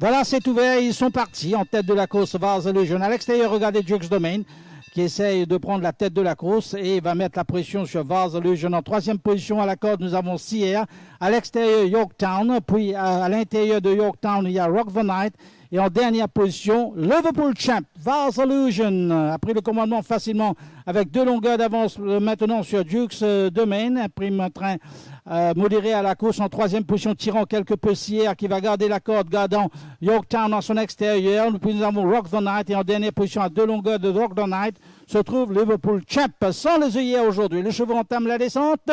Voilà, c'est ouvert. Ils sont partis en tête de la course. Vars Illusion. À l'extérieur, regardez Jux Domain qui essaye de prendre la tête de la course et va mettre la pression sur Vars Illusion. En troisième position à la corde, nous avons Sierra. À l'extérieur, Yorktown. Puis à l'intérieur de Yorktown, il y a Rock the Night. Et en dernière position, Liverpool Champ, Vars Illusion, a pris le commandement facilement avec 2 longueurs d'avance maintenant sur Jux Domain. Un prime train modéré à la course en troisième position, tirant quelque peu Sierra qui va garder la corde, gardant Yorktown en son extérieur. Puis nous avons Rock the Night et en dernière position à 2 longueurs de Rock the Night se trouve Liverpool Champ. Sans les œillères aujourd'hui, les chevaux entament la descente.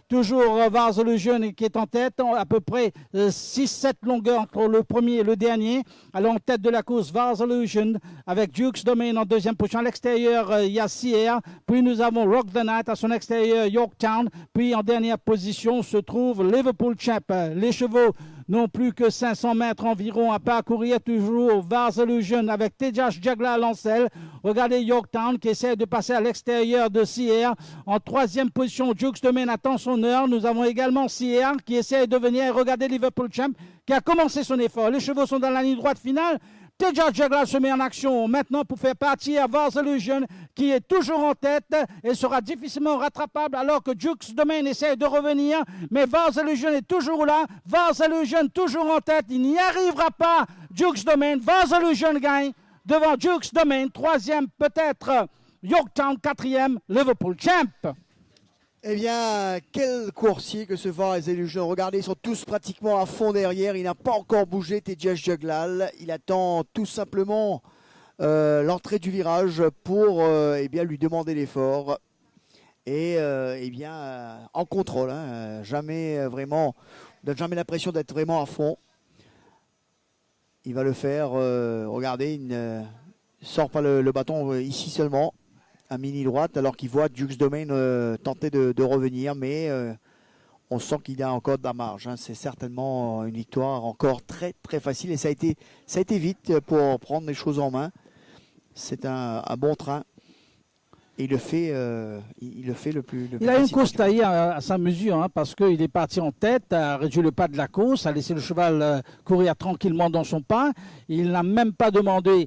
Toujours Vars Illusion qui est en tête, à peu près 6-7 longueurs entre le premier et le dernier. Alors en tête de la course, Vars Illusion avec Jux Domain en deuxième position. À l'extérieur, il y a Sierra. Puis nous avons Rock the Night à son extérieur, Yorktown. Puis en dernière position se trouve Liverpool Champ. Les chevaux n'ont plus que 500 mètres environ à parcourir. Toujours Vars Illusion avec Tejas Jagla à l'ancelle. Regardez Yorktown qui essaie de passer à l'extérieur de Sierra. En troisième position, Jux Domain attend son heure. Nous avons également Sierra qui essaie de venir. Regardez Liverpool Champ qui a commencé son effort. Les chevaux sont dans la ligne droite finale. Tejas Jagla se met en action maintenant pour faire partir Vars Illusion qui est toujours en tête et sera difficilement rattrapable alors que Jux Domain essaie de revenir. Mais Vars Illusion est toujours là. Vars Illusion toujours en tête. Il n'y arrivera pas. Jux Domain. Vars Illusion gagne devant Jux Domain. Troisième peut-être Yorktown. Quatrième Liverpool Champ. Eh bien, quel coursier que ce Vars Illusion. Regardez, ils sont tous pratiquement à fond derrière. Il n'a pas encore bougé, Tejas Juglal. Il attend tout simplement l'entrée du virage pour eh bien, lui demander l'effort. Et eh bien, en contrôle. Hein, jamais vraiment, donne jamais l'impression d'être vraiment à fond. Il va le faire. Regardez, il ne sort pas le bâton ici seulement. À mini droite alors qu'il voit Jux Domain tenter de revenir, mais on sent qu'il a encore de la marge. Hein. C'est certainement une victoire encore très très facile et ça a été vite pour prendre les choses en main. C'est un bon train et il le fait le plus. Il a une course taillée à sa mesure hein, parce qu'il est parti en tête, a réduit le pas de la course, a laissé le cheval courir tranquillement dans son pas. Il n'a même pas demandé